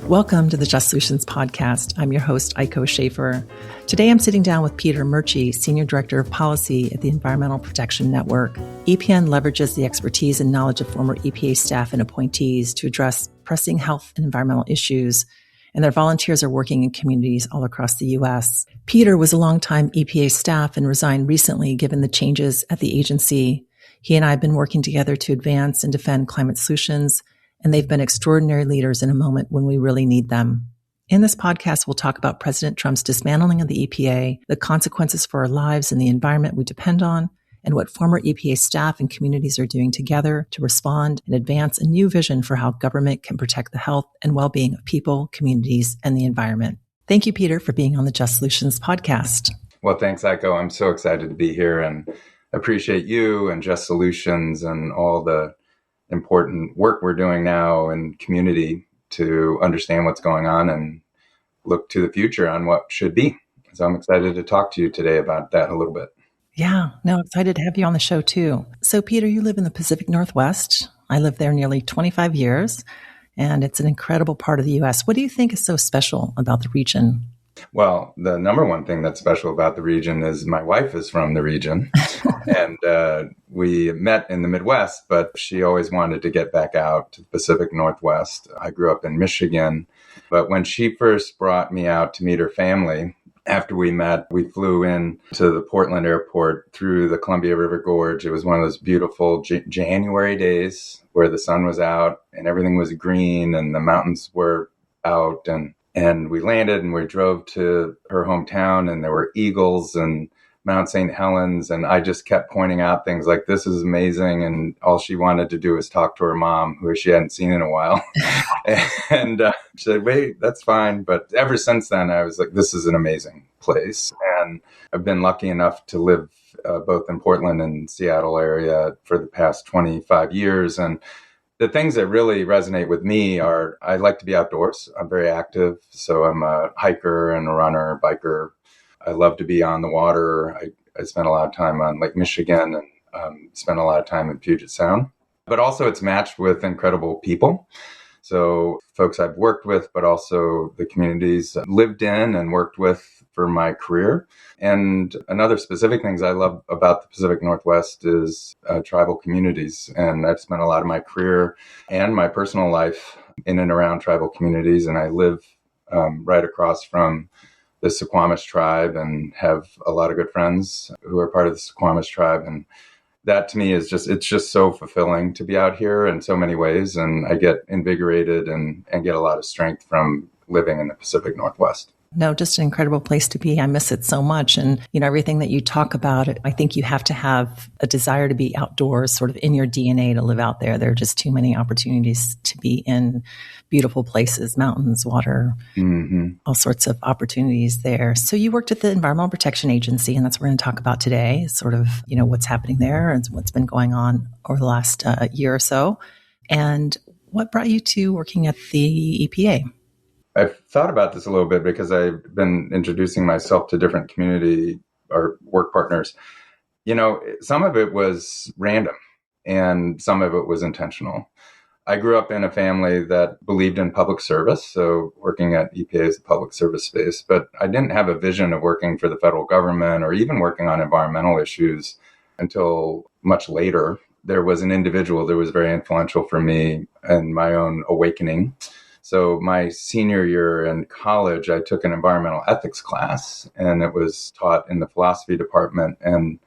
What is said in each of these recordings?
Welcome to the Just Solutions podcast. I'm your host, Aiko Schaefer. Today, I'm sitting down with Peter Murchie, Senior Director of Policy at the Environmental Protection Network. EPN leverages the expertise and knowledge of former EPA staff and appointees to address pressing health and environmental issues, and their volunteers are working in communities all across the U.S. Peter was a longtime EPA staff and resigned recently given the changes at the agency. He and I have been working together to advance and defend climate solutions, and they've been extraordinary leaders in a moment when we really need them. In this podcast, we'll talk about President Trump's dismantling of the EPA, the consequences for our lives and the environment we depend on, and what former EPA staff and communities are doing together to respond and advance a new vision for how government can protect the health and well-being of people, communities, and the environment. Thank you, Peter, for being on the Just Solutions podcast. Well, thanks, Aiko. I'm so excited to be here and appreciate you and Just Solutions and all the important work we're doing now in community to understand what's going on and look to the future on what should be. So I'm excited to talk to you today about that a little bit. Yeah, no, excited to have you on the show too. So Peter, you live in the Pacific Northwest. I lived there nearly 25 years, and it's an incredible part of the U.S. What do you think is so special about the region? Well, the number one thing that's special about the region is my wife is from the region. And we met in the Midwest, but she always wanted to get back out to the Pacific Northwest. I grew up in Michigan. But when she first brought me out to meet her family, after we met, we flew in to the Portland airport through the Columbia River Gorge. It was one of those beautiful January days where the sun was out and everything was green and the mountains were out. And we landed and we drove to her hometown and there were eagles and Mount St. Helens. And I just kept pointing out things like, this is amazing. And all she wanted to do was talk to her mom, who she hadn't seen in a while. And she said, wait, that's fine. But ever since then, I was like, this is an amazing place. And I've been lucky enough to live both in Portland and Seattle area for the past 25 years. And the things that really resonate with me are, I like to be outdoors. I'm very active. So I'm a hiker and a runner, biker. I love to be on the water. I spent a lot of time on Lake Michigan and spent a lot of time in Puget Sound. But also it's matched with incredible people. So folks I've worked with, but also the communities I've lived in and worked with for my career. And another specific things I love about the Pacific Northwest is tribal communities. And I've spent a lot of my career and my personal life in and around tribal communities. And I live right across from the Suquamish tribe and have a lot of good friends who are part of the Suquamish tribe. And that to me is it's just so fulfilling to be out here in so many ways. And I get invigorated and get a lot of strength from living in the Pacific Northwest. No, just an incredible place to be. I miss it so much. And, everything that you talk about, I think you have to have a desire to be outdoors, sort of in your DNA to live out there. There are just too many opportunities to be in beautiful places, mountains, water, all sorts of opportunities there. So you worked at the Environmental Protection Agency, and that's what we're going to talk about today, sort of, what's happening there and what's been going on over the last year or so. And what brought you to working at the EPA? I've thought about this a little bit because I've been introducing myself to different community or work partners. Some of it was random and some of it was intentional. I grew up in a family that believed in public service, so working at EPA is a public service space, but I didn't have a vision of working for the federal government or even working on environmental issues until much later. There was an individual that was very influential for me and my own awakening. So my senior year in college, I took an environmental ethics class, and it was taught in the philosophy department. And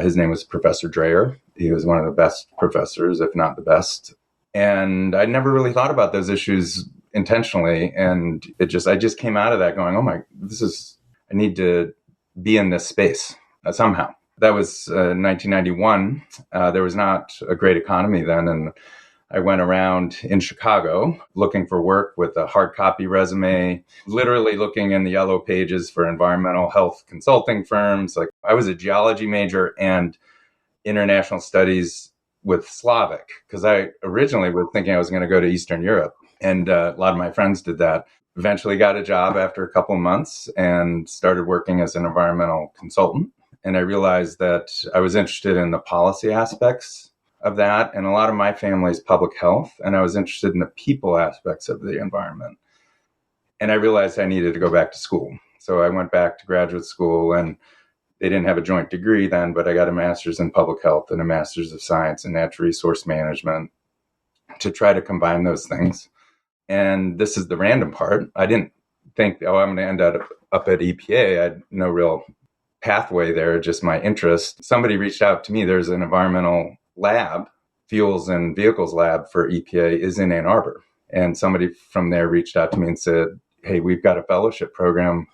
his name was Professor Dreyer. He was one of the best professors, if not the best. And I never really thought about those issues intentionally. And I just came out of that going, I need to be in this space somehow. That was 1991. There was not a great economy then. And I went around in Chicago looking for work with a hard copy resume, literally looking in the yellow pages for environmental health consulting firms. Like, I was a geology major and international studies with Slavic, because I originally was thinking I was going to go to Eastern Europe. And a lot of my friends did that. Eventually got a job after a couple of months and started working as an environmental consultant. And I realized that I was interested in the policy aspects of that, and a lot of my family's public health, and I was interested in the people aspects of the environment. And I realized I needed to go back to school. So I went back to graduate school, and they didn't have a joint degree then, but I got a master's in public health and a master's of science in natural resource management to try to combine those things. And this is the random part. I didn't think, I'm going to end up at EPA. I had no real pathway there, just my interest. Somebody reached out to me. There's an environmental lab, fuels and vehicles lab for EPA is in Ann Arbor. And somebody from there reached out to me and said, hey, we've got a fellowship program.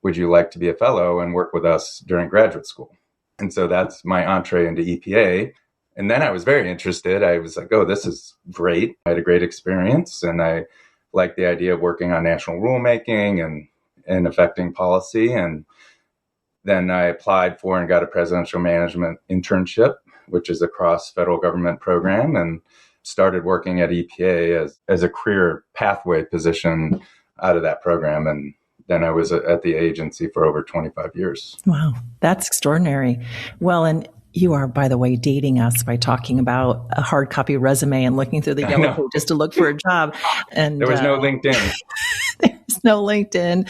Would you like to be a fellow and work with us during graduate school? And so that's my entree into EPA. And then I was very interested. I was like, oh, this is great. I had a great experience. And I liked the idea of working on national rulemaking and affecting policy. And then I applied for and got a presidential management internship, which is a cross federal government program, and started working at EPA as a career pathway position out of that program. And then I was at the agency for over 25 years. Wow, that's extraordinary. Well, and you are, by the way, dating us by talking about a hard copy resume and looking through the yellow pages to look for a job. And there was no LinkedIn. There's no LinkedIn.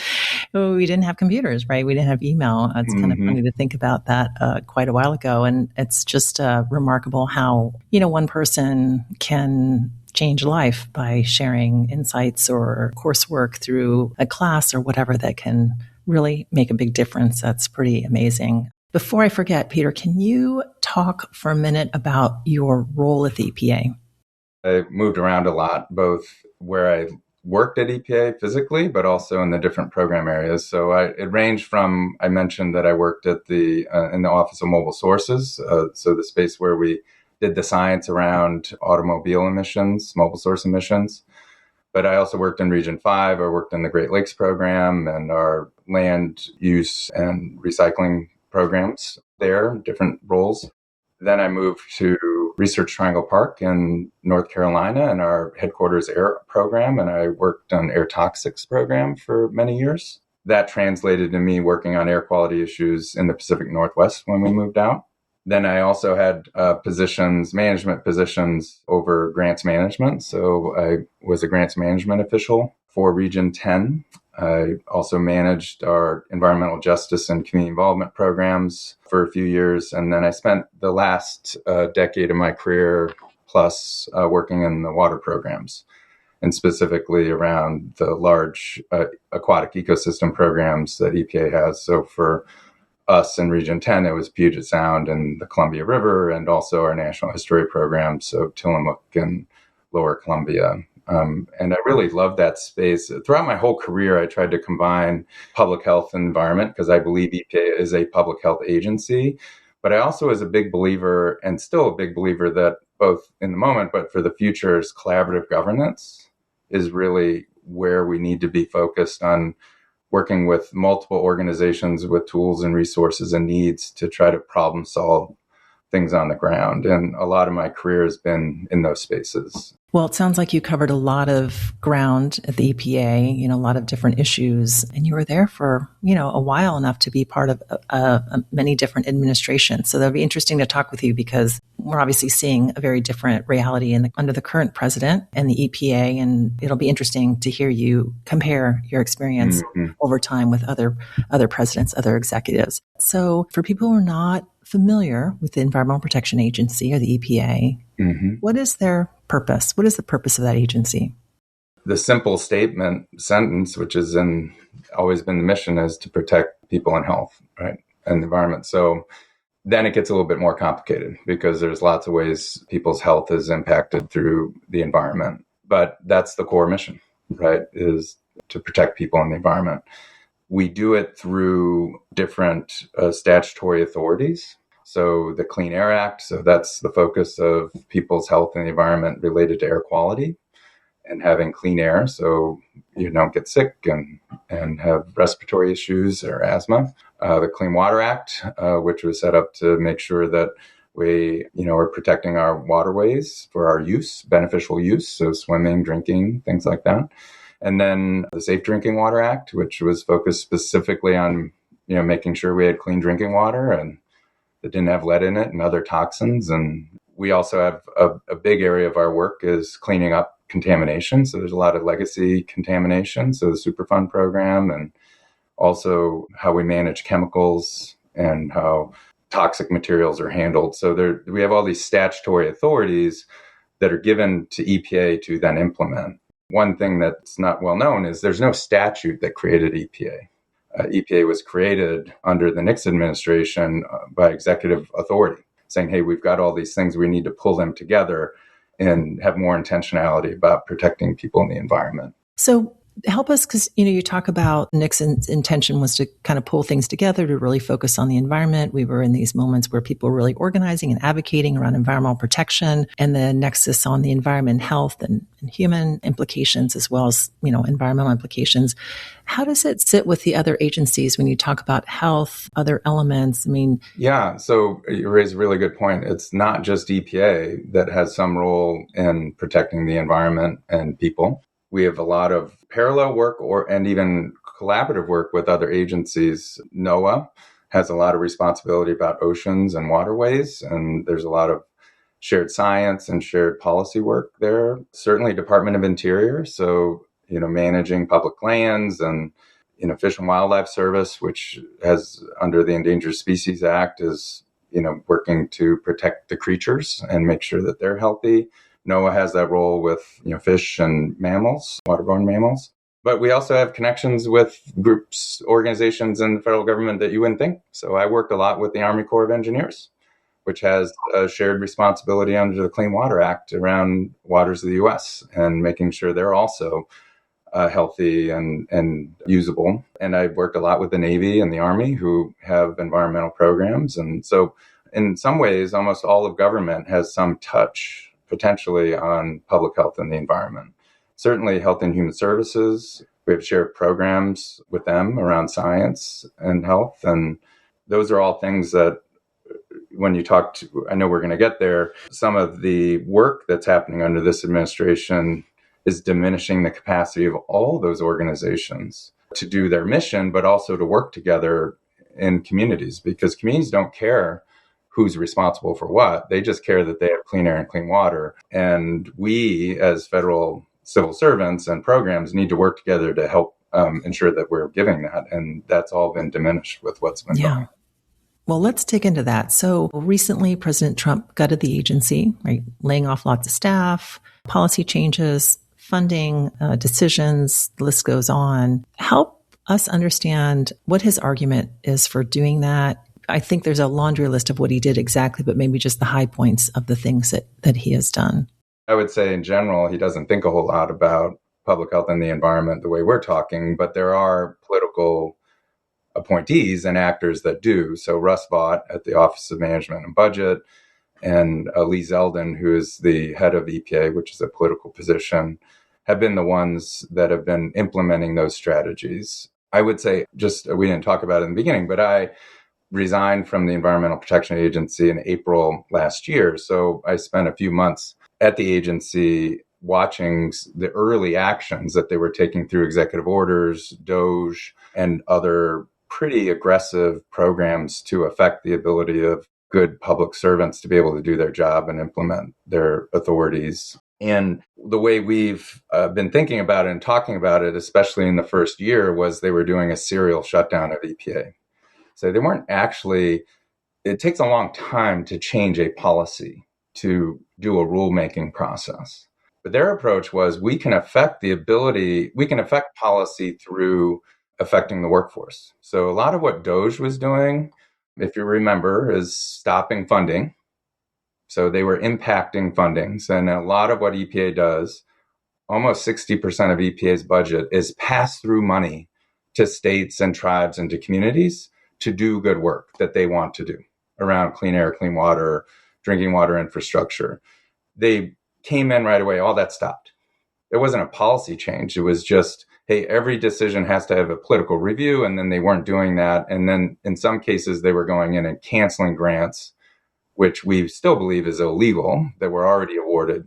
We didn't have computers, right? We didn't have email. It's kind of funny to think about that quite a while ago. And it's just remarkable how, one person can change life by sharing insights or coursework through a class or whatever that can really make a big difference. That's pretty amazing. Before I forget, Peter, can you talk for a minute about your role at the EPA? I moved around a lot, both where I worked at EPA physically, but also in the different program areas. So it ranged from, I mentioned that I worked at in the Office of Mobile Sources, so the space where we did the science around automobile emissions, mobile source emissions. But I also worked in Region 5. I worked in the Great Lakes program and our land use and recycling programs there, different roles. Then I moved to Research Triangle Park in North Carolina and our headquarters air program, and I worked on air toxics program for many years. That translated to me working on air quality issues in the Pacific Northwest when we moved out. Then I also had management positions over grants management. So I was a grants management official for Region 10. I also managed our environmental justice and community involvement programs for a few years. And then I spent the last decade of my career plus working in the water programs, and specifically around the large aquatic ecosystem programs that EPA has. So for us in Region 10, it was Puget Sound and the Columbia River, and also our National History Program, so Tillamook and Lower Columbia. And I really loved that space. Throughout my whole career, I tried to combine public health and environment because I believe EPA is a public health agency. But I also was a big believer, and still a big believer, that both in the moment, but for the future, is collaborative governance is really where we need to be focused on working with multiple organizations with tools and resources and needs to try to problem solve things on the ground. And a lot of my career has been in those spaces. Well, it sounds like you covered a lot of ground at the EPA, a lot of different issues, and you were there for, a while enough to be part of many different administrations. So that'll be interesting to talk with you because we're obviously seeing a very different reality under the current president and the EPA, and it'll be interesting to hear you compare your experience over time with other presidents, other executives. So for people who are not familiar with the Environmental Protection Agency or the EPA, what is their purpose? What is the purpose of that agency? The simple sentence, which is always been the mission, is to protect people and health, right, and the environment. So then it gets a little bit more complicated because there's lots of ways people's health is impacted through the environment. But that's the core mission, right, is to protect people and the environment. We do it through different statutory authorities. So the Clean Air Act, so that's the focus of people's health and the environment related to air quality and having clean air so you don't get sick and have respiratory issues or asthma. The Clean Water Act, which was set up to make sure that we, are protecting our waterways for our use, beneficial use, so swimming, drinking, things like that. And then the Safe Drinking Water Act, which was focused specifically on, making sure we had clean drinking water and that didn't have lead in it and other toxins. And we also have a big area of our work is cleaning up contamination. So there's a lot of legacy contamination. So the Superfund program, and also how we manage chemicals and how toxic materials are handled. So we have all these statutory authorities that are given to EPA to then implement. One thing that's not well known is there's no statute that created EPA. EPA was created under the Nixon administration by executive authority, saying, hey, we've got all these things, we need to pull them together and have more intentionality about protecting people in the environment. So help us, because you talk about Nixon's intention was to kind of pull things together to really focus on the environment. We were in these moments where people were really organizing and advocating around environmental protection, and the nexus on the environment, health, and human implications, as well as environmental implications. How does it sit with the other agencies when you talk about health, other elements? Yeah, so you raise a really good point. It's not just EPA that has some role in protecting the environment and people. We have a lot of parallel work and even collaborative work with other agencies. NOAA has a lot of responsibility about oceans and waterways, and there's a lot of shared science and shared policy work there. Certainly Department of Interior, so managing public lands, and Fish and Wildlife Service, which has under the Endangered Species Act is working to protect the creatures and make sure that they're healthy. NOAA has that role with fish and mammals, waterborne mammals. But we also have connections with groups, organizations in the federal government that you wouldn't think. So I worked a lot with the Army Corps of Engineers, which has a shared responsibility under the Clean Water Act around waters of the U.S. and making sure they're also healthy and usable. And I've worked a lot with the Navy and the Army, who have environmental programs. And so in some ways, almost all of government has some touch potentially on public health and the environment. Certainly Health and Human Services, we have shared programs with them around science and health. And those are all things that when you talk to, I know we're going to get there, some of the work that's happening under this administration is diminishing the capacity of all those organizations to do their mission, but also to work together in communities, because communities don't care who's responsible for what. They just care that they have clean air and clean water. And we, as federal civil servants and programs, need to work together to help ensure that we're giving that. And that's all been diminished with what's been going on. Well, let's dig into that. So recently, President Trump gutted the agency, right? Laying off lots of staff, policy changes, funding, decisions, the list goes on. Help us understand what his argument is for doing that. I think there's a laundry list of what he did exactly, but maybe just the high points of the things that he has done. I would say in general, he doesn't think a whole lot about public health and the environment the way we're talking, but there are political appointees and actors that do. So Russ Vought at the Office of Management and Budget, and Lee Zeldin, who is the head of EPA, which is a political position, have been the ones that have been implementing those strategies. I would say, we didn't talk about it in the beginning, but I resigned from the Environmental Protection Agency in April last year. So I spent a few months at the agency watching the early actions that they were taking through executive orders, DOGE, and other pretty aggressive programs to affect the ability of good public servants to be able to do their job and implement their authorities. And the way we've been thinking about it and talking about it, especially in the first year, was they were doing a serial shutdown of EPA. So they weren't actually, it takes a long time to change a policy, to do a rulemaking process. But their approach was we can affect policy through affecting the workforce. So a lot of what DOGE was doing, if you remember, is stopping funding. So they were impacting fundings. And a lot of what EPA does, almost 60% of EPA's budget is pass-through money to states and tribes and to communities to do good work that they want to do around clean air, clean water, drinking water infrastructure. They came in right away, all that stopped. It wasn't a policy change. It was just, hey, every decision has to have a political review, and then they weren't doing that. And then in some cases, they were going in and canceling grants, which we still believe is illegal, that were already awarded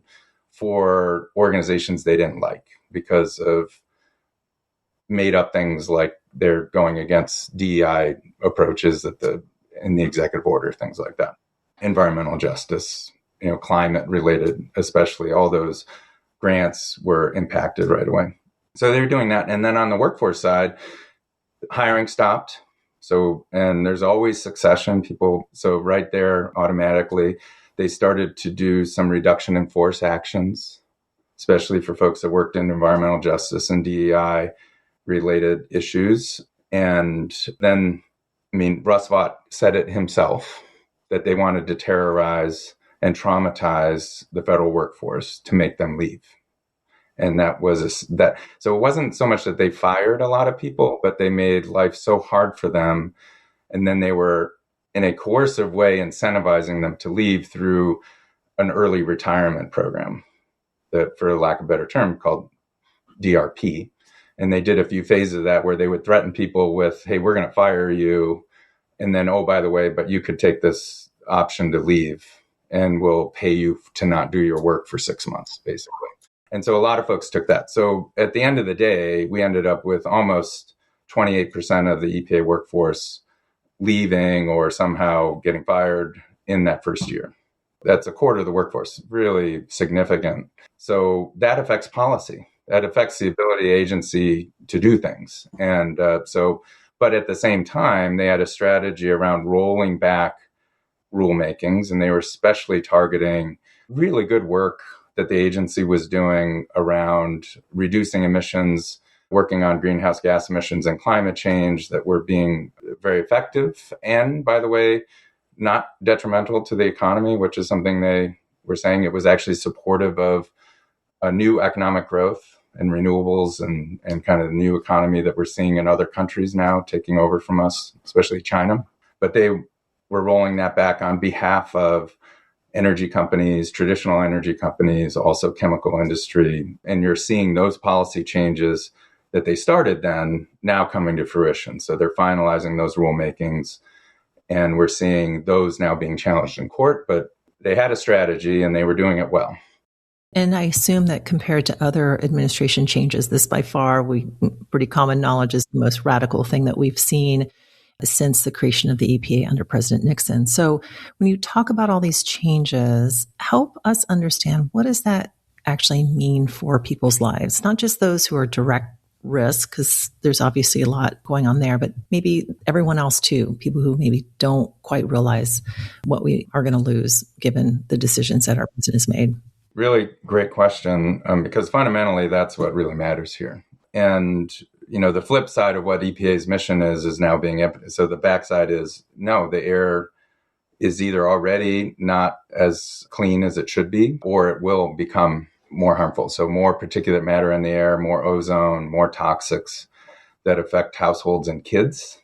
for organizations they didn't like because of made up things like they're going against DEI approaches in the executive order, things like that. Environmental justice climate related, especially all those grants were impacted right away. So they were doing that. And then on the workforce side, hiring stopped. So, and there's always succession people. So right there, automatically, they started to do some reduction in force actions, especially for folks that worked in environmental justice and DEI related issues. And then, Russ Vought said it himself that they wanted to terrorize and traumatize the federal workforce to make them leave. And so it wasn't so much that they fired a lot of people, but they made life so hard for them. And then they were in a coercive way incentivizing them to leave through an early retirement program that, for lack of a better term, called DRP. And they did a few phases of that where they would threaten people with, hey, we're going to fire you. And then, oh, by the way, but you could take this option to leave and we'll pay you to not do your work for 6 months, basically. And so a lot of folks took that. So at the end of the day, we ended up with almost 28% of the EPA workforce leaving or somehow getting fired in that first year. That's a quarter of the workforce, really significant. So that affects policy. That affects the ability of the agency to do things. And but at the same time, they had a strategy around rolling back rulemakings, and they were especially targeting really good work that the agency was doing around reducing emissions, working on greenhouse gas emissions and climate change that were being very effective. And by the way, not detrimental to the economy, which is something they were saying. It was actually supportive of a new economic growth and renewables and kind of the new economy that we're seeing in other countries now taking over from us, especially China. But they were rolling that back on behalf of energy companies, traditional energy companies, also chemical industry. And you're seeing those policy changes that they started then now coming to fruition. So they're finalizing those rulemakings, and we're seeing those now being challenged in court. But they had a strategy and they were doing it well. And I assume that compared to other administration changes, this by far, pretty common knowledge, is the most radical thing that we've seen since the creation of the EPA under President Nixon. So when you talk about all these changes, help us understand, what does that actually mean for people's lives? Not just those who are direct risk, because there's obviously a lot going on there, but maybe everyone else too, people who maybe don't quite realize what we are going to lose given the decisions that our president has made. Really great question, because fundamentally that's what really matters here. And, the flip side of what EPA's mission is now being implemented. So the backside is, no, the air is either already not as clean as it should be, or it will become more harmful. So more particulate matter in the air, more ozone, more toxics that affect households and kids,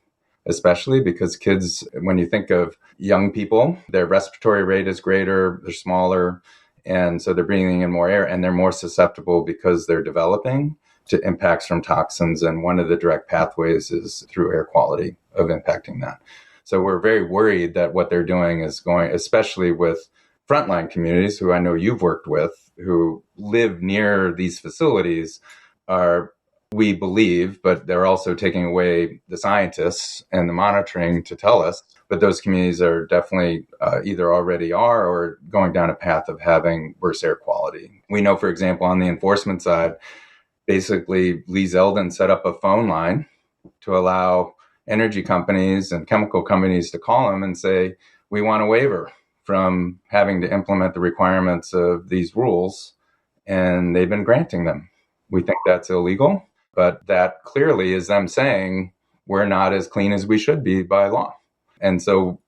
especially because kids, when you think of young people, their respiratory rate is greater, they're smaller, and so they're breathing in more air, and they're more susceptible because they're developing to impacts from toxins. And one of the direct pathways is through air quality of impacting that. So we're very worried that what they're doing is going, especially with frontline communities who I know you've worked with, who live near these facilities, are, we believe, but they're also taking away the scientists and the monitoring to tell us. But those communities are definitely either already are or going down a path of having worse air quality. We know, for example, on the enforcement side, basically Lee Zeldin set up a phone line to allow energy companies and chemical companies to call him and say, we want a waiver from having to implement the requirements of these rules. And they've been granting them. We think that's illegal, but that clearly is them saying we're not as clean as we should be by law. And so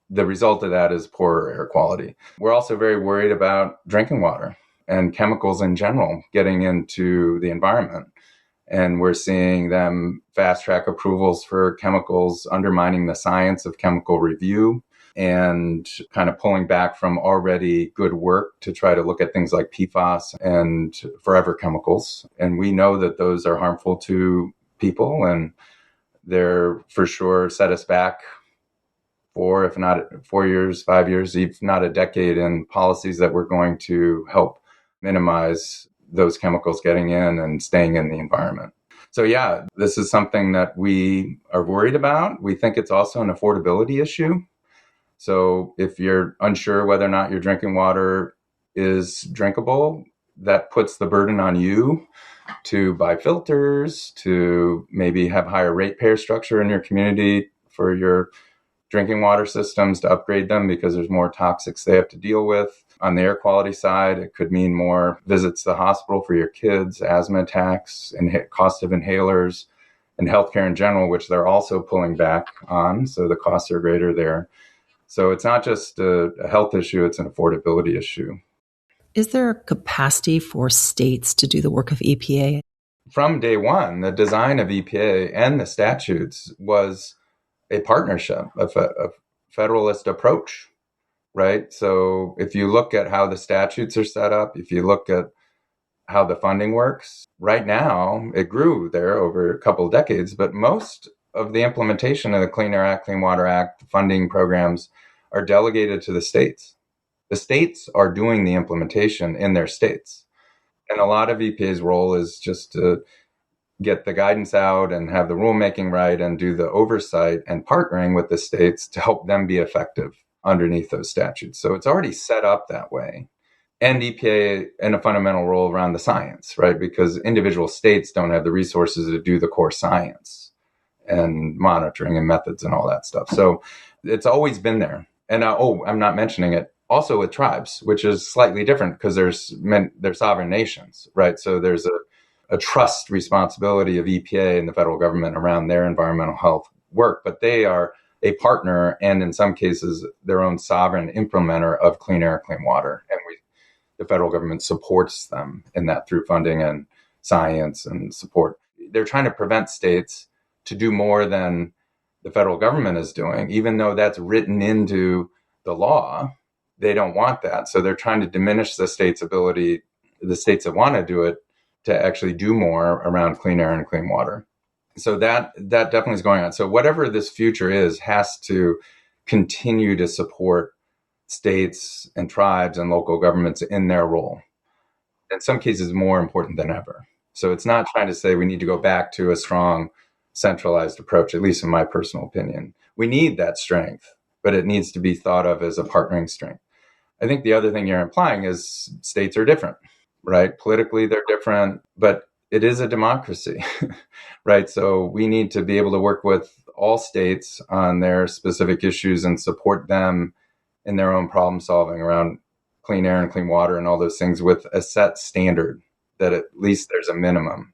the result of that is poorer air quality. We're also very worried about drinking water and chemicals in general getting into the environment. And we're seeing them fast track approvals for chemicals, undermining the science of chemical review and kind of pulling back from already good work to try to look at things like PFAS and forever chemicals. And we know that those are harmful to people, and they're for sure set us back if not 4 years, 5 years, if not a decade, in policies that we're going to help minimize those chemicals getting in and staying in the environment. So yeah, this is something that we are worried about. We think it's also an affordability issue. So if you're unsure whether or not your drinking water is drinkable, that puts the burden on you to buy filters, to maybe have higher ratepayer structure in your community for your drinking water systems, to upgrade them because there's more toxics they have to deal with. On the air quality side, it could mean more visits to the hospital for your kids, asthma attacks, and cost of inhalers, and healthcare in general, which they're also pulling back on. So the costs are greater there. So it's not just a health issue, it's an affordability issue. Is there capacity for states to do the work of EPA? From day one, the design of EPA and the statutes was a partnership, a federalist approach, right? So if you look at how the statutes are set up, if you look at how the funding works, right now, it grew there over a couple of decades, but most of the implementation of the Clean Air Act, Clean Water Act, funding programs are delegated to the states. The states are doing the implementation in their states. And a lot of EPA's role is just to get the guidance out and have the rulemaking right and do the oversight and partnering with the states to help them be effective underneath those statutes. So it's already set up that way. And EPA in a fundamental role around the science, right? Because individual states don't have the resources to do the core science and monitoring and methods and all that stuff. So it's always been there. And I'm not mentioning it also with tribes, which is slightly different because they're sovereign nations, right? So there's a trust responsibility of EPA and the federal government around their environmental health work, but they are a partner and in some cases their own sovereign implementer of clean air, clean water. And the federal government supports them in that through funding and science and support. They're trying to prevent states to do more than the federal government is doing, even though that's written into the law. They don't want that. So they're trying to diminish the state's ability, the states that want to do it, to actually do more around clean air and clean water. So that definitely is going on. So whatever this future is has to continue to support states and tribes and local governments in their role. In some cases, more important than ever. So it's not trying to say we need to go back to a strong centralized approach, at least in my personal opinion. We need that strength, but it needs to be thought of as a partnering strength. I think the other thing you're implying is states are different, right? Politically, they're different, but it is a democracy, right? So we need to be able to work with all states on their specific issues and support them in their own problem solving around clean air and clean water and all those things with a set standard that at least there's a minimum.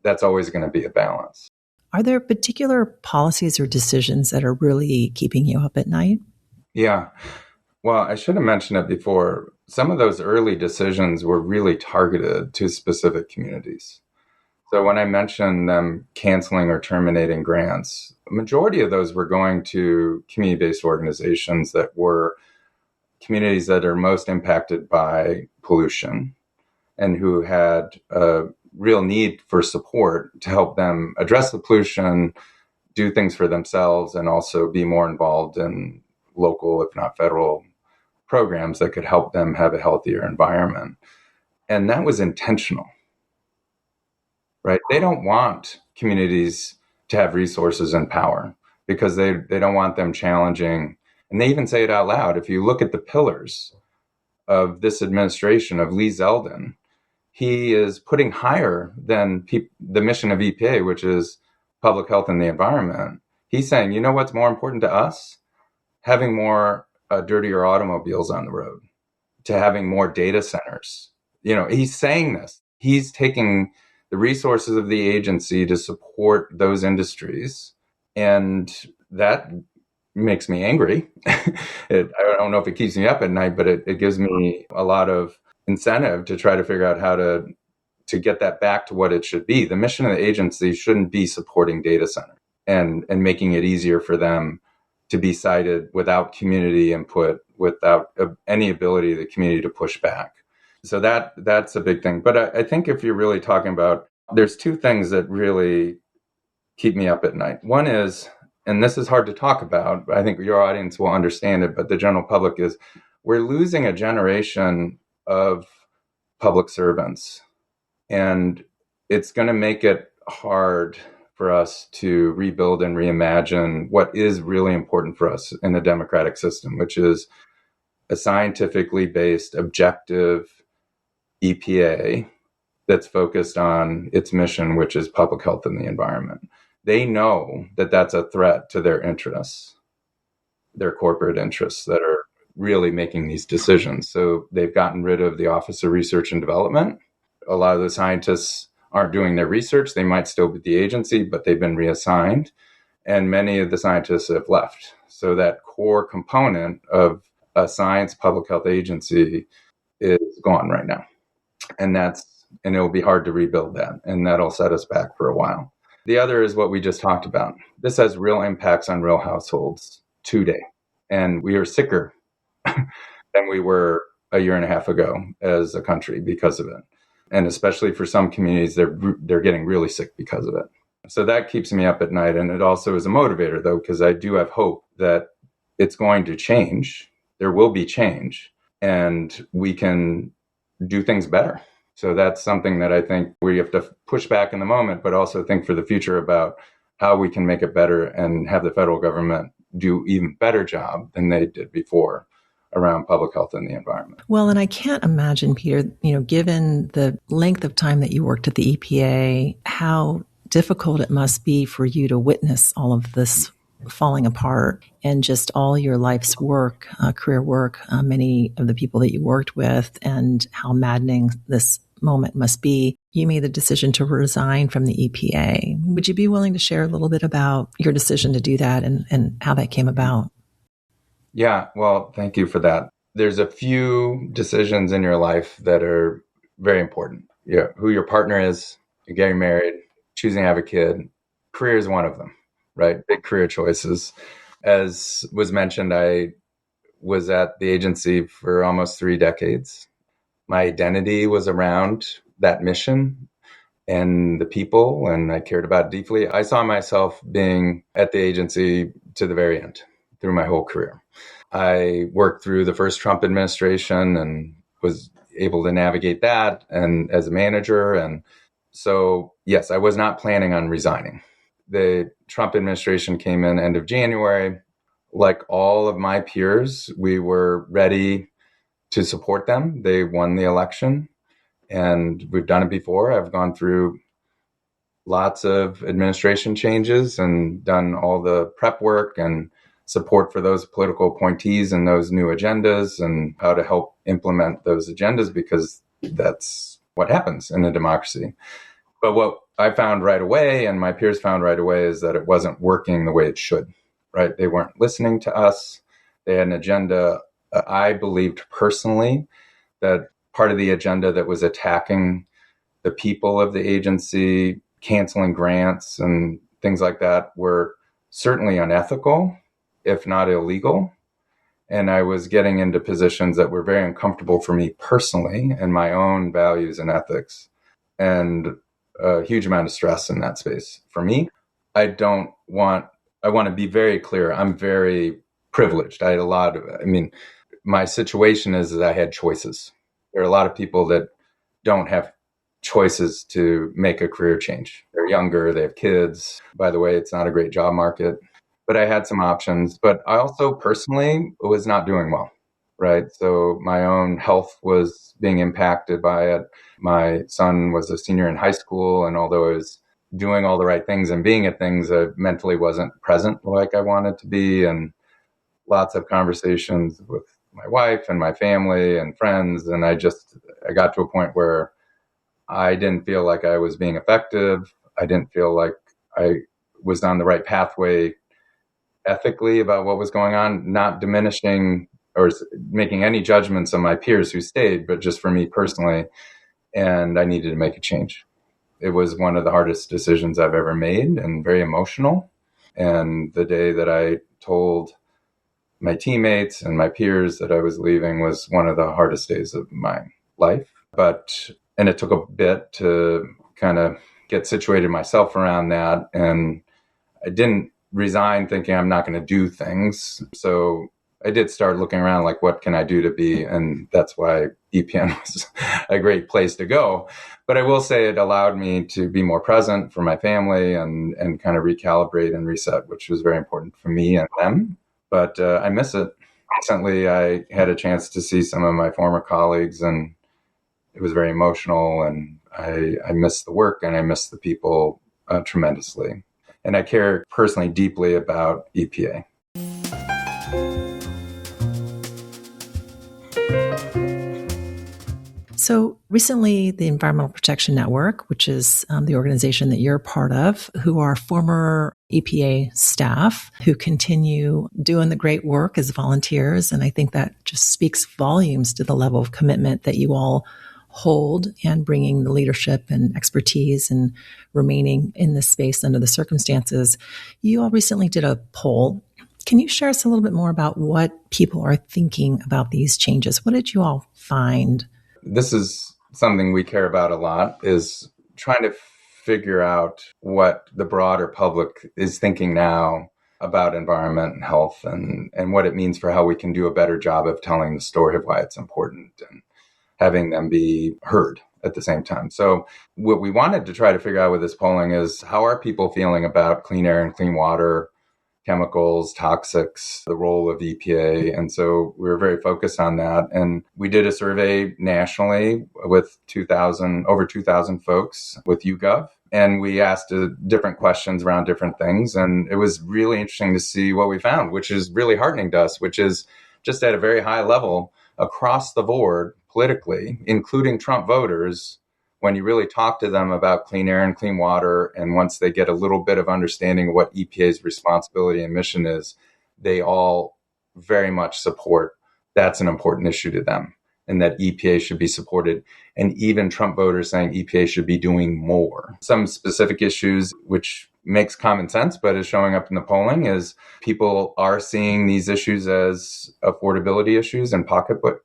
That's always going to be a balance. Are there particular policies or decisions that are really keeping you up at night? Yeah. Well, I should have mentioned it before. Some of those early decisions were really targeted to specific communities. So when I mentioned them canceling or terminating grants, a majority of those were going to community-based organizations that were communities that are most impacted by pollution and who had a real need for support to help them address the pollution, do things for themselves, and also be more involved in local, if not federal, programs that could help them have a healthier environment. And that was intentional, right? They don't want communities to have resources and power because they don't want them challenging. And they even say it out loud. If you look at the pillars of this administration of Lee Zeldin, he is putting higher than the mission of EPA, which is public health and the environment. He's saying, you know what's more important to us? Having more dirtier automobiles on the road, to having more data centers. He's saying this. He's taking the resources of the agency to support those industries. And that makes me angry. I don't know if it keeps me up at night, but it gives me a lot of incentive to try to figure out how to get that back to what it should be. The mission of the agency shouldn't be supporting data centers and making it easier for them to be cited without community input, without any ability of the community to push back. So that's a big thing. But I think if you're really talking about, there's two things that really keep me up at night. One is, and this is hard to talk about, but I think your audience will understand it, but the general public is, we're losing a generation of public servants. And it's going to make it hard for us to rebuild and reimagine what is really important for us in a democratic system, which is a scientifically based, objective EPA that's focused on its mission, which is public health and the environment. They know that that's a threat to their interests, their corporate interests that are really making these decisions. So they've gotten rid of the Office of Research and Development. A lot of the scientists aren't doing their research. They might still be at the agency, but they've been reassigned. And many of the scientists have left. So that core component of a science public health agency is gone right now. And it'll be hard to rebuild that. And that'll set us back for a while. The other is what we just talked about. This has real impacts on real households today. And we are sicker than we were a year and a half ago as a country because of it. And especially for some communities, they're getting really sick because of it. So that keeps me up at night. And it also is a motivator, though, because I do have hope that it's going to change. There will be change, and we can do things better. So that's something that I think we have to push back in the moment, but also think for the future about how we can make it better and have the federal government do even better job than they did before around public health and the environment. Well, and I can't imagine, Peter, given the length of time that you worked at the EPA, how difficult it must be for you to witness all of this falling apart and just all your life's work, career work, many of the people that you worked with, and how maddening this moment must be. You made the decision to resign from the EPA. Would you be willing to share a little bit about your decision to do that and how that came about? Yeah, well, thank you for that. There's a few decisions in your life that are very important. Yeah, who your partner is, you're getting married, choosing to have a kid. Career is one of them, right? Big career choices. As was mentioned, I was at the agency for almost 3 decades. My identity was around that mission and the people, and I cared about it deeply. I saw myself being at the agency to the very end, through my whole career. I worked through the first Trump administration and was able to navigate that and as a manager. And so, yes, I was not planning on resigning. The Trump administration came in end of January. Like all of my peers, we were ready to support them. They won the election, and we've done it before. I've gone through lots of administration changes and done all the prep work and support for those political appointees and those new agendas and how to help implement those agendas, because that's what happens in a democracy. But what I found right away, and my peers found right away, is that it wasn't working the way it should, right? They weren't listening to us. They had an agenda. I believed personally that part of the agenda that was attacking the people of the agency, canceling grants and things like that, were certainly unethical, if not illegal. And I was getting into positions that were very uncomfortable for me personally and my own values and ethics, and a huge amount of stress in that space. For me, I want to be very clear. I'm very privileged. I had my situation is that I had choices. There are a lot of people that don't have choices to make a career change. They're younger, they have kids. By the way, it's not a great job market. But I had some options. But I also personally was not doing well, right? So my own health was being impacted by it. My son was a senior in high school, and although I was doing all the right things and being at things, I mentally wasn't present like I wanted to be. And lots of conversations with my wife and my family and friends. And I got to a point where I didn't feel like I was being effective. I didn't feel like I was on the right pathway ethically about what was going on, not diminishing or making any judgments on my peers who stayed, but just for me personally. And I needed to make a change. It was one of the hardest decisions I've ever made and very emotional. And the day that I told my teammates and my peers that I was leaving was one of the hardest days of my life. And it took a bit to kind of get situated myself around that. And I didn't resign thinking I'm not going to do things. So I did start looking around, like, what can I do to be? And that's why EPN was a great place to go. But I will say it allowed me to be more present for my family and kind of recalibrate and reset, which was very important for me and them. But I miss it. Recently, I had a chance to see some of my former colleagues, and it was very emotional. And I miss the work and I miss the people tremendously. And I care personally deeply about EPA. So recently, the Environmental Protection Network, which is the organization that you're part of, who are former EPA staff who continue doing the great work as volunteers. And I think that just speaks volumes to the level of commitment that you all hold and bringing the leadership and expertise and remaining in this space under the circumstances. You all recently did a poll. Can you share us a little bit more about what people are thinking about these changes? What did you all find? This is something we care about a lot, is trying to figure out what the broader public is thinking now about environment and health and what it means for how we can do a better job of telling the story of why it's important and having them be heard at the same time. So what we wanted to try to figure out with this polling is, how are people feeling about clean air and clean water, chemicals, toxics, the role of EPA. And so we were very focused on that. And we did a survey nationally with over 2,000 folks with YouGov. And we asked different questions around different things. And it was really interesting to see what we found, which is really heartening to us, which is just at a very high level across the board politically, including Trump voters, when you really talk to them about clean air and clean water, and once they get a little bit of understanding of what EPA's responsibility and mission is, they all very much support that's an important issue to them and that EPA should be supported. And even Trump voters saying EPA should be doing more. Some specific issues, which makes common sense, but is showing up in the polling, is people are seeing these issues as affordability issues and pocketbook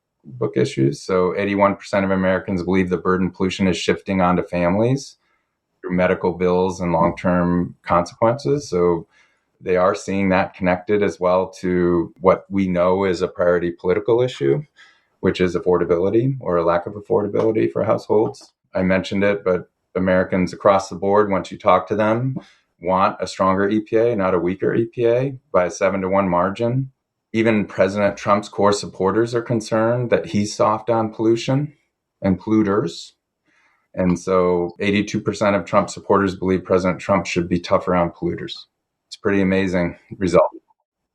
issues. So 81% of Americans believe the burden pollution is shifting onto families through medical bills and long-term consequences. So they are seeing that connected as well to what we know is a priority political issue, which is affordability or a lack of affordability for households. I mentioned it, but Americans across the board, once you talk to them, want a stronger EPA, not a weaker EPA, by a 7-1 margin. Even President Trump's core supporters are concerned that he's soft on pollution and polluters. And so 82% of Trump supporters believe President Trump should be tougher on polluters. It's a pretty amazing result.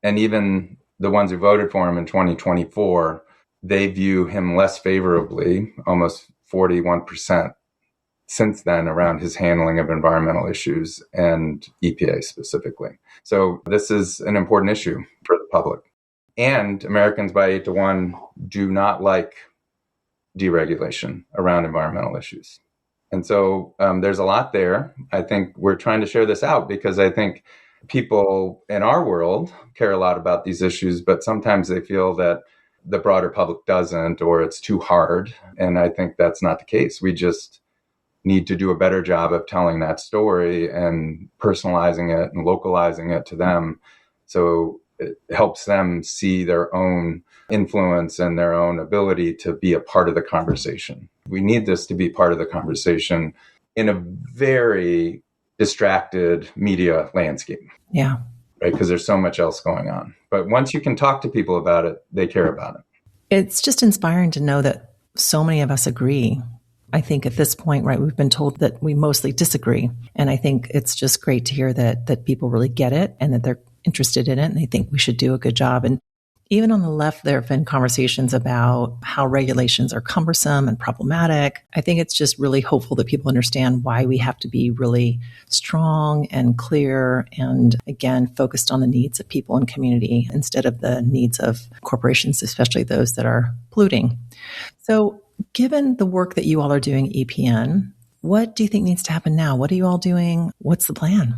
And even the ones who voted for him in 2024, they view him less favorably, almost 41% since then, around his handling of environmental issues and EPA specifically. So this is an important issue for the public. And Americans by 8-1 do not like deregulation around environmental issues. And so there's a lot there. I think we're trying to share this out because I think people in our world care a lot about these issues, but sometimes they feel that the broader public doesn't, or it's too hard. And I think that's not the case. We just need to do a better job of telling that story and personalizing it and localizing it to them. So it helps them see their own influence and their own ability to be a part of the conversation. We need this to be part of the conversation in a very distracted media landscape. Yeah. Right? Because there's so much else going on. But once you can talk to people about it, they care about it. It's just inspiring to know that so many of us agree. I think at this point, right, we've been told that we mostly disagree. And I think it's just great to hear that people really get it and that they're interested in it and they think we should do a good job. And even on the left, there have been conversations about how regulations are cumbersome and problematic. I think it's just really hopeful that people understand why we have to be really strong and clear and, again, focused on the needs of people and community instead of the needs of corporations, especially those that are polluting. So given the work that you all are doing at EPN, what do you think needs to happen now? What are you all doing? What's the plan?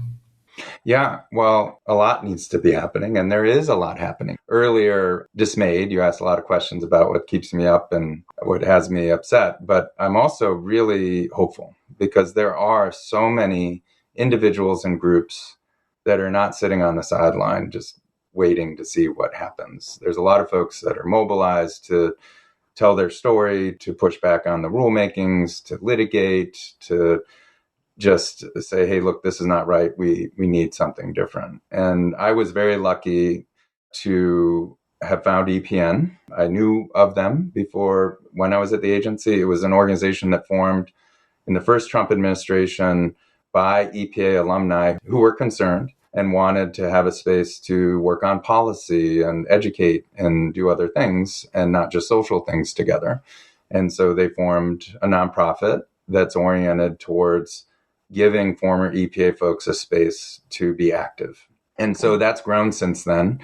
Yeah, well, a lot needs to be happening, and there is a lot happening. Earlier, dismayed, you asked a lot of questions about what keeps me up and what has me upset, but I'm also really hopeful because there are so many individuals and groups that are not sitting on the sideline just waiting to see what happens. There's a lot of folks that are mobilized to tell their story, to push back on the rulemakings, to litigate, to just say, hey, look, this is not right. We need something different. And I was very lucky to have found EPN. I knew of them before when I was at the agency. It was an organization that formed in the first Trump administration by EPA alumni who were concerned and wanted to have a space to work on policy and educate and do other things and not just social things together. And so they formed a nonprofit that's oriented towards giving former EPA folks a space to be active. And so that's grown since then.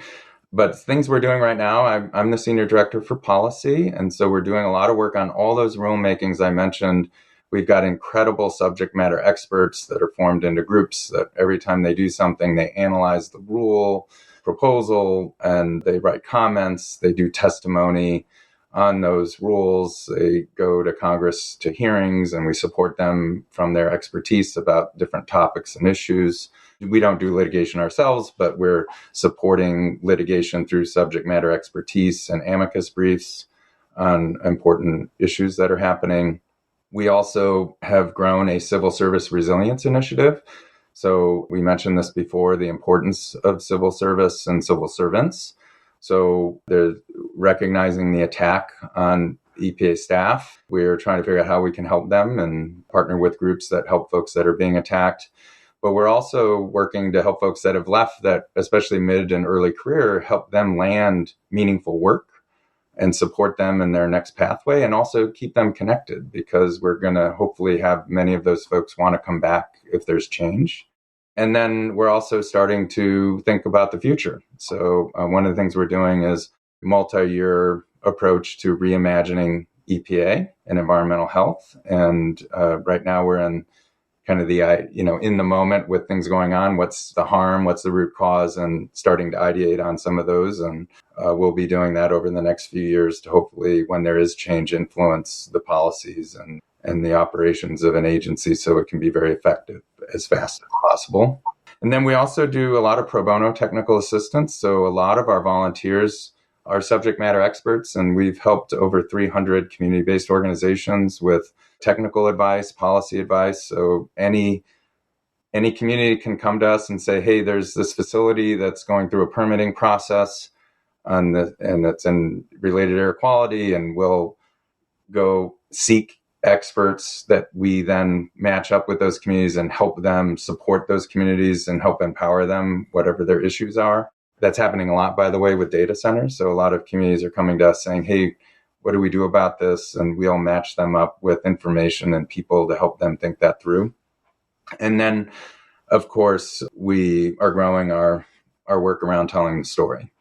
But things we're doing right now, I'm the senior director for policy. And so we're doing a lot of work on all those rulemakings I mentioned. We've got incredible subject matter experts that are formed into groups that every time they do something, they analyze the rule proposal and they write comments, they do testimony on those rules. They go to Congress to hearings and we support them from their expertise about different topics and issues. We don't do litigation ourselves, but we're supporting litigation through subject matter expertise and amicus briefs on important issues that are happening. We also have grown a civil service resilience initiative. So we mentioned this before, the importance of civil service and civil servants. So they're recognizing the attack on EPA staff. We're trying to figure out how we can help them and partner with groups that help folks that are being attacked. But we're also working to help folks that have left that, especially mid and early career, help them land meaningful work and support them in their next pathway and also keep them connected because we're going to hopefully have many of those folks want to come back if there's change. And then we're also starting to think about the future. So one of the things we're doing is a multi-year approach to reimagining EPA and environmental health. And right now we're in kind of the, in the moment with things going on, what's the harm, what's the root cause, and starting to ideate on some of those. And we'll be doing that over the next few years to hopefully, when there is change, influence the policies and the operations of an agency so it can be very effective as fast as possible. And then we also do a lot of pro bono technical assistance. So a lot of our volunteers are subject matter experts, and we've helped over 300 community-based organizations with technical advice, policy advice. So any community can come to us and say, hey, there's this facility that's going through a permitting process and that's in related air quality, and we'll go seek experts that we then match up with those communities and help them support those communities and help empower them, whatever their issues are. That's happening a lot, by the way, with data centers. So a lot of communities are coming to us saying, hey, what do we do about this? And we'll match them up with information and people to help them think that through. And then, of course, we are growing our work around telling the story.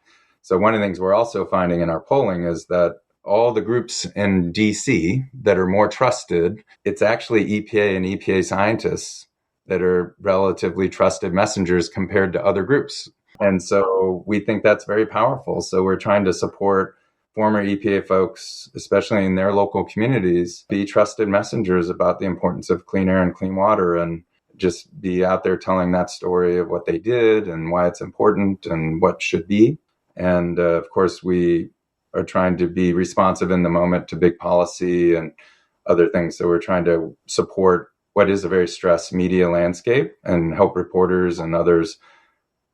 So one of the things we're also finding in our polling is that all the groups in DC that are more trusted, it's actually EPA and EPA scientists that are relatively trusted messengers compared to other groups. And so we think that's very powerful. So we're trying to support former EPA folks, especially in their local communities, be trusted messengers about the importance of clean air and clean water, and just be out there telling that story of what they did and why it's important and what should be. And of course, we are trying to be responsive in the moment to big policy and other things. So we're trying to support what is a very stressed media landscape and help reporters and others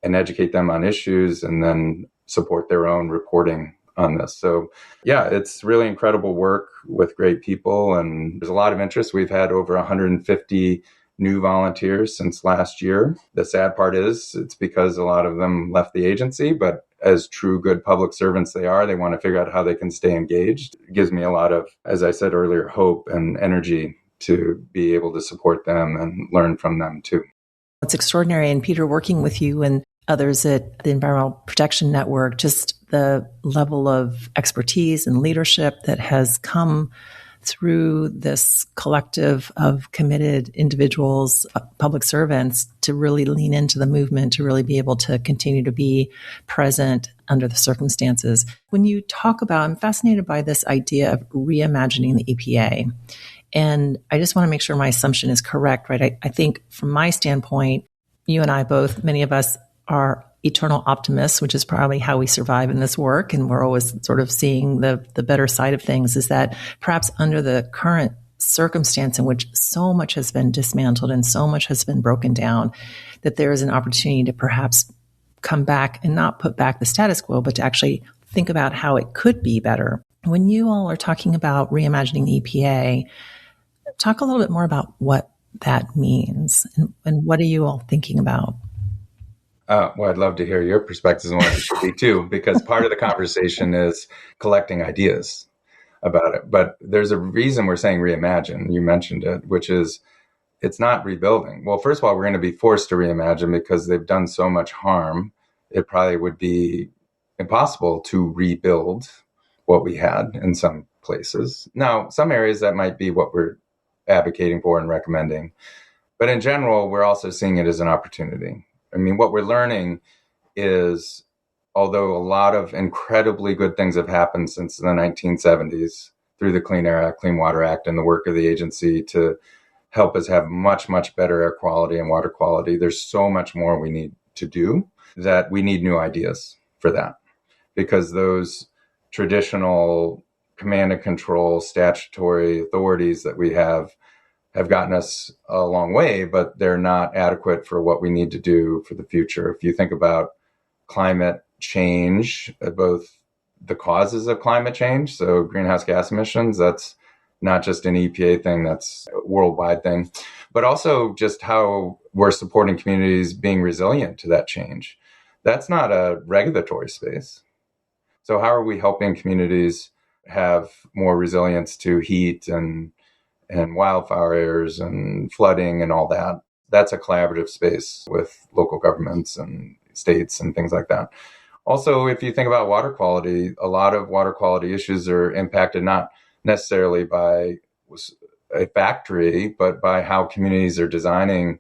and educate them on issues and then support their own reporting on this. So yeah, it's really incredible work with great people, and there's a lot of interest. We've had over 150 new volunteers since last year. The sad part is it's because a lot of them left the agency, but as true good public servants they are, they want to figure out how they can stay engaged. It gives me a lot of, as I said earlier, hope and energy to be able to support them and learn from them too. It's extraordinary. And Peter, working with you and others at the Environmental Protection Network, just the level of expertise and leadership that has come through this collective of committed individuals, public servants, to really lean into the movement, to really be able to continue to be present under the circumstances. When you talk about, I'm fascinated by this idea of reimagining the EPA. And I just want to make sure my assumption is correct, right? I think from my standpoint, you and I both, many of us are eternal optimists, which is probably how we survive in this work, and we're always sort of seeing the better side of things, is that perhaps under the current circumstance in which so much has been dismantled and so much has been broken down, that there is an opportunity to perhaps come back and not put back the status quo, but to actually think about how it could be better. When you all are talking about reimagining the EPA, talk a little bit more about what that means and what are you all thinking about? Well, I'd love to hear your perspectives on what it should be too, because part of the conversation is collecting ideas about it. But there's a reason we're saying reimagine. You mentioned it, which is it's not rebuilding. Well, first of all, we're going to be forced to reimagine because they've done so much harm. It probably would be impossible to rebuild what we had in some places. Now, some areas that might be what we're advocating for and recommending. But in general, we're also seeing it as an opportunity. I mean, what we're learning is, although a lot of incredibly good things have happened since the 1970s through the Clean Air Act, Clean Water Act, and the work of the agency to help us have much, much better air quality and water quality, there's so much more we need to do that we need new ideas for that. Because those traditional command and control statutory authorities that we have gotten us a long way, but they're not adequate for what we need to do for the future. If you think about climate change, both the causes of climate change, so greenhouse gas emissions, that's not just an EPA thing, that's a worldwide thing, but also just how we're supporting communities being resilient to that change. That's not a regulatory space. So how are we helping communities have more resilience to heat and wildfires and flooding and all that? That's a collaborative space with local governments and states and things like that. Also, if you think about water quality, a lot of water quality issues are impacted not necessarily by a factory, but by how communities are designing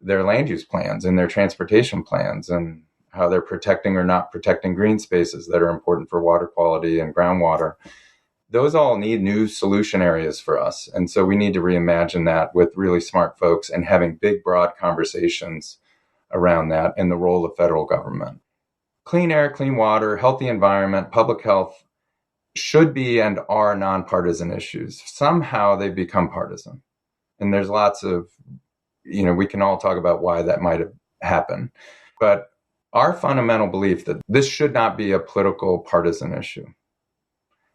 their land use plans and their transportation plans and how they're protecting or not protecting green spaces that are important for water quality and groundwater. Those all need new solution areas for us. And so we need to reimagine that with really smart folks and having big, broad conversations around that and the role of federal government. Clean air, clean water, healthy environment, public health should be and are nonpartisan issues. Somehow they become partisan. And there's lots of, we can all talk about why that might have happened. But our fundamental belief that this should not be a political partisan issue.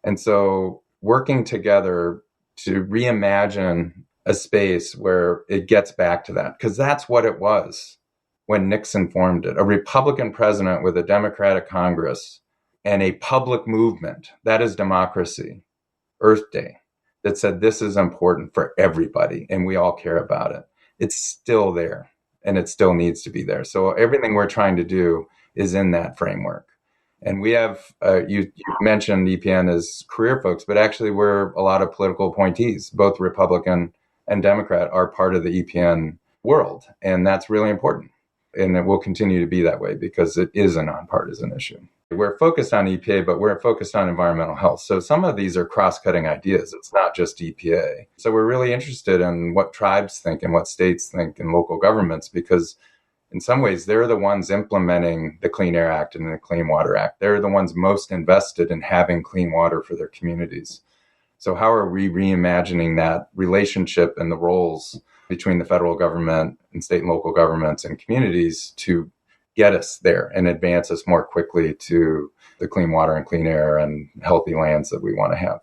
And so working together to reimagine a space where it gets back to that, because that's what it was when Nixon formed it, a Republican president with a Democratic Congress and a public movement, that is democracy, Earth Day, that said this is important for everybody and we all care about it. It's still there and it still needs to be there. So everything we're trying to do is in that framework. And we have, you mentioned EPN as career folks, but actually we're a lot of political appointees, both Republican and Democrat are part of the EPN world. And that's really important. And it will continue to be that way because it is a nonpartisan issue. We're focused on EPA, but we're focused on environmental health. So some of these are cross-cutting ideas. It's not just EPA. So we're really interested in what tribes think and what states think and local governments, because in some ways, they're the ones implementing the Clean Air Act and the Clean Water Act. They're the ones most invested in having clean water for their communities. So how are we reimagining that relationship and the roles between the federal government and state and local governments and communities to get us there and advance us more quickly to the clean water and clean air and healthy lands that we want to have?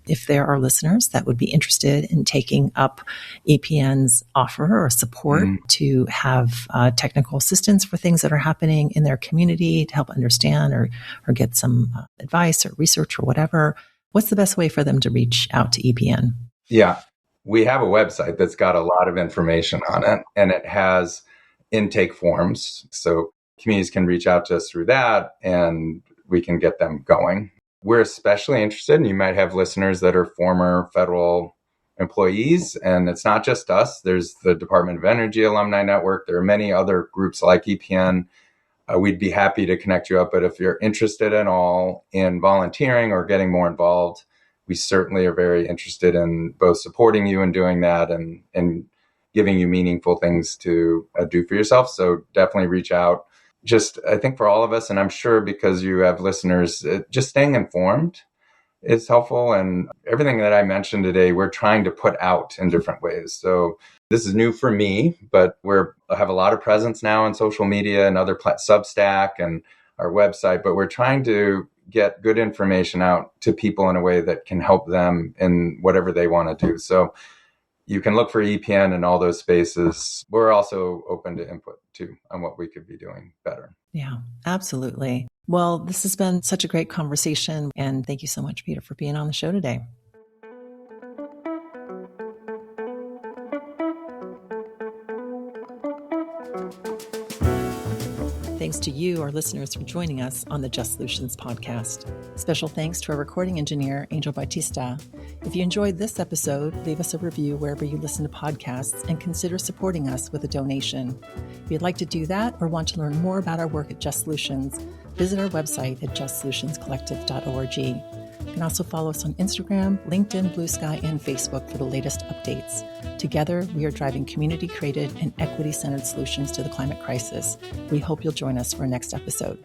If there are listeners that would be interested in taking up EPN's offer or support to have technical assistance for things that are happening in their community to help understand or get some advice or research or whatever, what's the best way for them to reach out to EPN? Yeah, we have a website that's got a lot of information on it, and it has intake forms. So communities can reach out to us through that, and we can get them going. We're especially interested, and you might have listeners that are former federal employees, and it's not just us. There's the Department of Energy Alumni Network. There are many other groups like EPN. We'd be happy to connect you up, but if you're interested at all in volunteering or getting more involved, we certainly are very interested in both supporting you in doing that and giving you meaningful things to do for yourself. So definitely reach out. just, I think for all of us, and I'm sure because you have listeners, just staying informed is helpful. And everything that I mentioned today, we're trying to put out in different ways. So this is new for me, but I have a lot of presence now on social media and other Substack and our website, but we're trying to get good information out to people in a way that can help them in whatever they want to do. So you can look for EPN in all those spaces. We're also open to input too on what we could be doing better. Yeah, absolutely. Well, this has been such a great conversation. And thank you so much, Peter, for being on the show today. Thanks to you, our listeners, for joining us on the Just Solutions podcast. Special thanks to our recording engineer, Angel Bautista. If you enjoyed this episode, leave us a review wherever you listen to podcasts and consider supporting us with a donation. If you'd like to do that or want to learn more about our work at Just Solutions, visit our website at justsolutionscollective.org. You can also follow us on Instagram, LinkedIn, Blue Sky, and Facebook for the latest updates. Together, we are driving community-created and equity-centered solutions to the climate crisis. We hope you'll join us for our next episode.